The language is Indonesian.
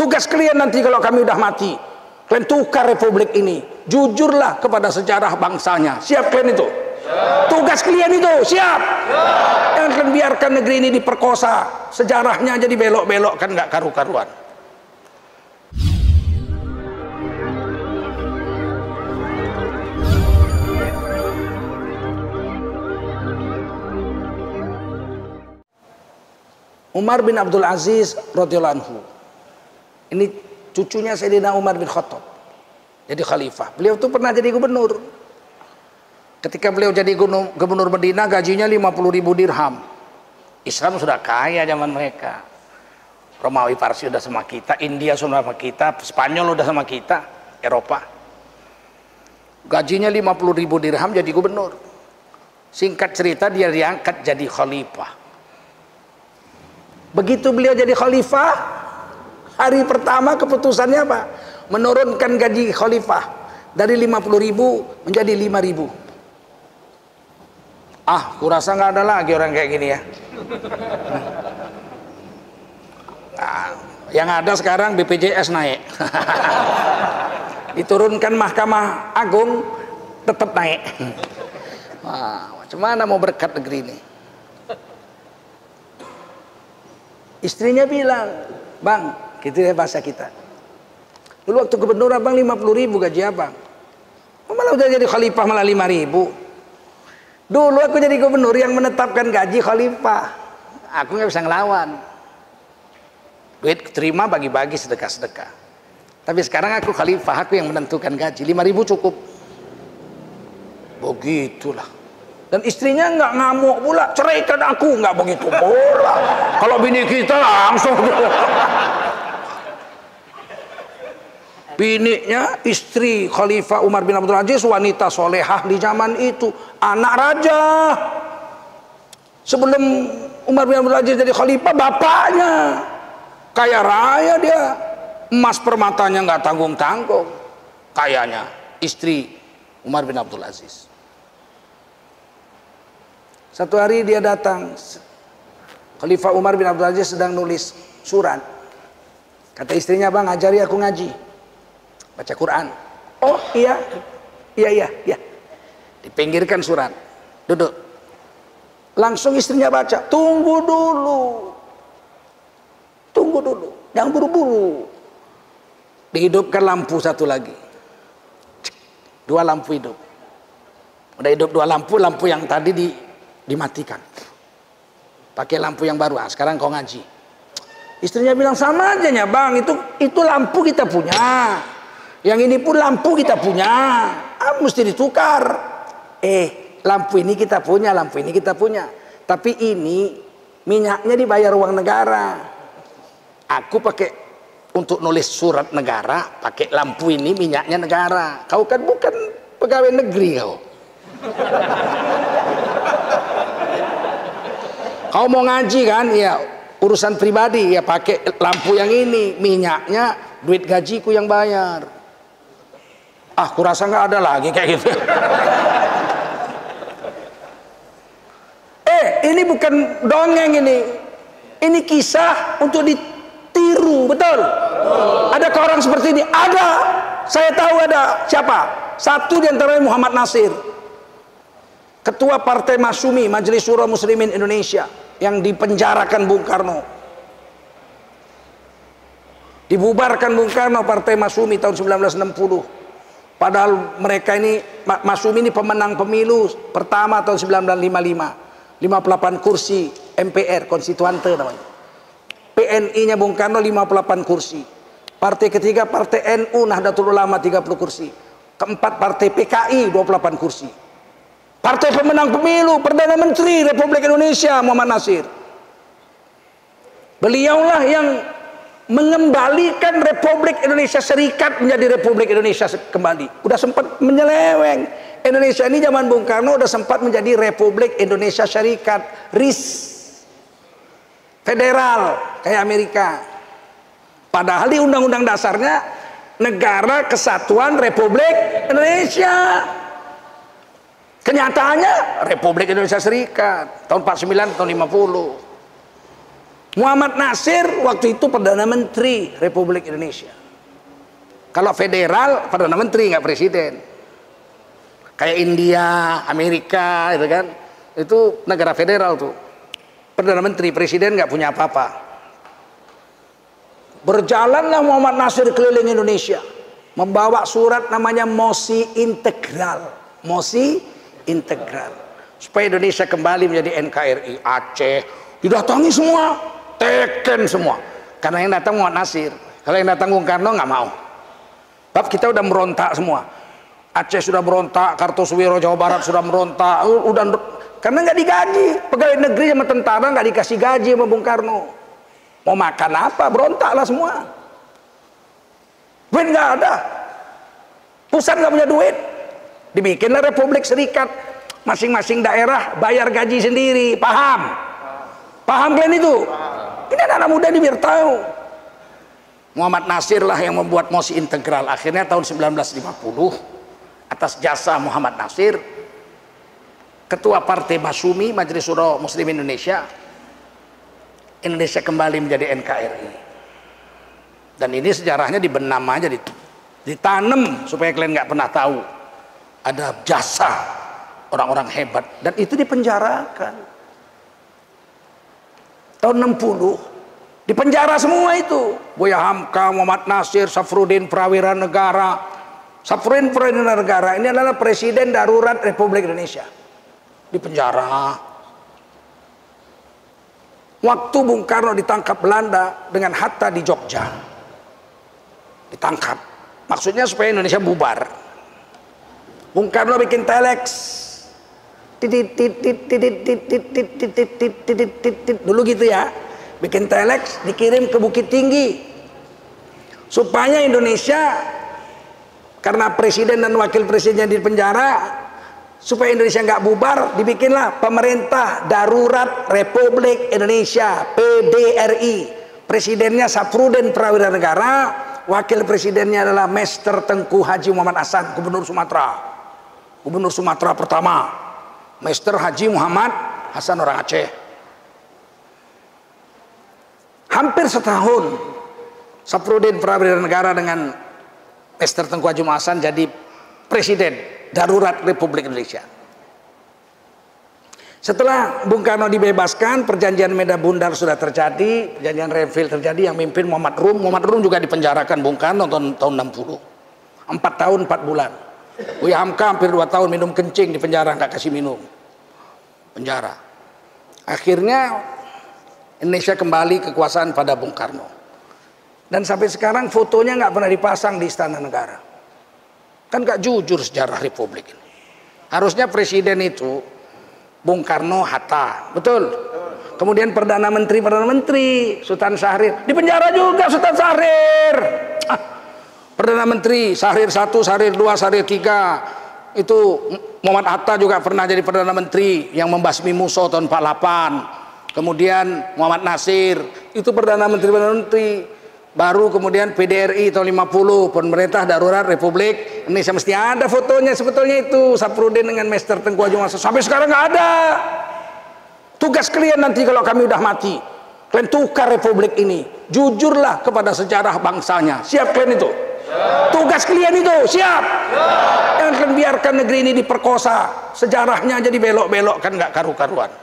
Tugas kalian nanti kalau kami udah mati, kalian tukar republik ini. Jujurlah kepada sejarah bangsanya. Siap kalian itu? Tugas kalian itu, siap? Jangan kalian biarkan negeri ini diperkosa. Sejarahnya jadi belok-belok, kan nggak karu-karuan. Umar bin Abdul Aziz radhiyallahu anhu. Ini cucunya Sayyidina Umar bin Khattab. Jadi khalifah. Beliau tuh pernah jadi gubernur. Ketika beliau jadi gubernur Medina, gajinya 50.000 dirham. Islam sudah kaya zaman mereka. Romawi Parsi udah sama kita, India sudah sama kita, Spanyol udah sama kita, Eropa. Gajinya 50.000 dirham jadi gubernur. Singkat cerita dia diangkat jadi khalifah. Begitu beliau jadi khalifah, hari pertama keputusannya apa? Menurunkan gaji khalifah dari 50.000 menjadi 5.000. Ah, kurasa nggak ada lagi orang kayak gini ya. Nah, yang ada sekarang BPJS naik. Diturunkan Mahkamah Agung tetap naik. Wah, macam mana mau berkat negeri ini? Istrinya bilang, bang, gitu ya bahasa kita. Dulu waktu gubernur abang 50.000 gaji abang. Malah udah jadi khalifah malah 5.000. Dulu aku jadi gubernur yang menetapkan gaji khalifah. Aku nggak bisa ngelawan. Duit terima bagi-bagi sedekah-sedekah. Tapi sekarang aku khalifah, aku yang menentukan gaji. 5.000 cukup. Begitulah. Dan istrinya nggak ngamuk pula, ceraikan aku, nggak begitu pula. Kalau bini kita langsung. Bininya istri Khalifah Umar bin Abdul Aziz, wanita solehah di zaman itu, anak raja. Sebelum Umar bin Abdul Aziz jadi khalifah, bapaknya kaya raya dia, emas permatanya nggak tanggung-tanggung, kayanya istri Umar bin Abdul Aziz. Satu hari dia datang, Khalifah Umar bin Abdul Aziz sedang nulis surat. Kata istrinya, bang ajari aku ngaji, baca Quran. Oh iya, iya. Dipinggirkan surat, duduk. Langsung istrinya baca, tunggu dulu, jangan buru-buru. Dihidupkan lampu satu lagi, 2 lampu hidup. Udah hidup 2 lampu, lampu yang tadi dimatikan. Pakai lampu yang baru. Sekarang kau ngaji. Istrinya bilang, sama aja ya bang, itu lampu kita punya. Yang ini pun lampu kita punya, mesti ditukar. Lampu ini kita punya, lampu ini kita punya. Tapi ini minyaknya dibayar uang negara. Aku pakai untuk nulis surat negara, pakai lampu ini minyaknya negara. Kau kan bukan pegawai negeri kau. Kau mau ngaji kan? Ya urusan pribadi, ya pakai lampu yang ini, minyaknya duit gajiku yang bayar. Aku rasa nggak ada lagi kayak gitu. Ini bukan dongeng ini kisah untuk ditiru, betul? Adakah orang seperti ini? Ada, saya tahu ada. Siapa? Satu di antaranya Muhammad Nasir, ketua Partai Masyumi, Majelis Syura Muslimin Indonesia, yang dipenjarakan Bung Karno. Dibubarkan Bung Karno Partai Masyumi tahun 1960. Padahal mereka ini, Masyumi ini pemenang pemilu pertama tahun 1955. 58 kursi MPR, konstituante namanya. PNI-nya Bung Karno 58 kursi. Partai ketiga Partai NU Nahdlatul Ulama 30 kursi. Keempat Partai PKI 28 kursi. Partai pemenang pemilu, Perdana Menteri Republik Indonesia Muhammad Nasir. Beliaulah yang mengembalikan Republik Indonesia Serikat menjadi Republik Indonesia kembali. Udah sempat menyeleweng. Indonesia ini zaman Bung Karno udah sempat menjadi Republik Indonesia Serikat, RIS, federal kayak Amerika. Padahal di undang-undang dasarnya Negara Kesatuan Republik Indonesia. Kenyataannya Republik Indonesia Serikat tahun 49 tahun 50. Muhammad Nasir waktu itu Perdana Menteri Republik Indonesia. Kalau federal, Perdana Menteri, nggak presiden. Kayak India, Amerika, itu kan, itu negara federal tuh. Perdana Menteri, presiden nggak punya apa-apa. Berjalanlah Muhammad Nasir keliling Indonesia, membawa surat namanya mosi integral, mosi integral, supaya Indonesia kembali menjadi NKRI. Aceh didatangi semua, teken semua, karena yang datang Muhammad Nasir. Kalau yang datang Bung Karno nggak mau. Bab kita udah merontak semua. Aceh sudah merontak, Kartosuwiro Jawa Barat sudah merontak, karena nggak digaji. Pegawai negeri sama tentara nggak dikasih gaji sama Bung Karno. Mau makan apa? Berontaklah semua. Duit nggak ada, pusat nggak punya duit, dibikinlah Republik Serikat. Masing-masing daerah bayar gaji sendiri. Paham? Paham kalian itu? Ini anak muda ini biar tahu. Muhammad Nasir lah yang membuat mosi integral. Akhirnya tahun 1950 atas jasa Muhammad Nasir, Ketua Partai Masyumi, Majelis Syuro Muslim Indonesia, Indonesia kembali menjadi NKRI. Dan ini sejarahnya dibenam aja, ditanam supaya kalian nggak pernah tahu ada jasa orang-orang hebat. Dan itu dipenjarakan tahun 60. Dipenjara semua itu. Buya Hamka, Muhammad Nasir, Safruddin Prawira Negara. Safruddin Prawira Negara ini adalah Presiden Darurat Republik Indonesia. Dipenjara. Waktu Bung Karno ditangkap Belanda dengan Hatta di Jogja. Ditangkap. Maksudnya supaya Indonesia bubar. Bung Karno bikin telex. Dulu gitu ya. Bikin telex, dikirim ke Bukit Tinggi supaya Indonesia, karena presiden dan wakil presidennya di penjara, supaya Indonesia nggak bubar, dibikinlah Pemerintah Darurat Republik Indonesia, PDRI. Presidennya Safruddin Prawira Negara, wakil presidennya adalah Mr. Tengku Haji Muhammad Hasan, Gubernur Sumatera pertama, Mr. Haji Muhammad Hasan orang Aceh. Hampir setahun Safruddin Prawira Negara dengan Mr. Tengku Haji Muhammad Hasan jadi Presiden Darurat Republik Indonesia. Setelah Bung Karno dibebaskan, perjanjian Medan Bundar sudah terjadi, perjanjian Renville terjadi, yang mimpin Muhammad Rum. Muhammad Rum juga dipenjarakan Bung Karno tahun 60. 4 tahun 4 bulan. Buya Hamka hampir 2 tahun minum kencing di penjara, nggak kasih minum. Penjara. Akhirnya Indonesia kembali kekuasaan pada Bung Karno. Dan sampai sekarang fotonya nggak pernah dipasang di Istana Negara. Kan nggak jujur sejarah Republik ini. Harusnya presiden itu Bung Karno, Hatta, betul. Kemudian Perdana Menteri Sultan Syahrir, di penjara juga Sultan Syahrir. Perdana Menteri Syahrir 1, Syahrir 2, Syahrir 3. Itu Muhammad Hatta juga pernah jadi Perdana Menteri yang membasmi Musso tahun 48. Kemudian Muhammad Nasir itu Perdana Menteri. Baru kemudian PDRI tahun 50, Pemerintah Darurat Republik Indonesia. Mesti ada fotonya sebetulnya itu, Safruddin dengan Mr. Tengku Haji Muhammad. Sampai sekarang nggak ada. Tugas kalian nanti kalau kami udah mati, kalian tukar Republik ini. Jujurlah kepada sejarah bangsanya. Siap kalian itu? Tugas kalian itu, siap? Jangan kalian biarkan negeri ini diperkosa. Sejarahnya jadi belok-belok, kan nggak karu-karuan.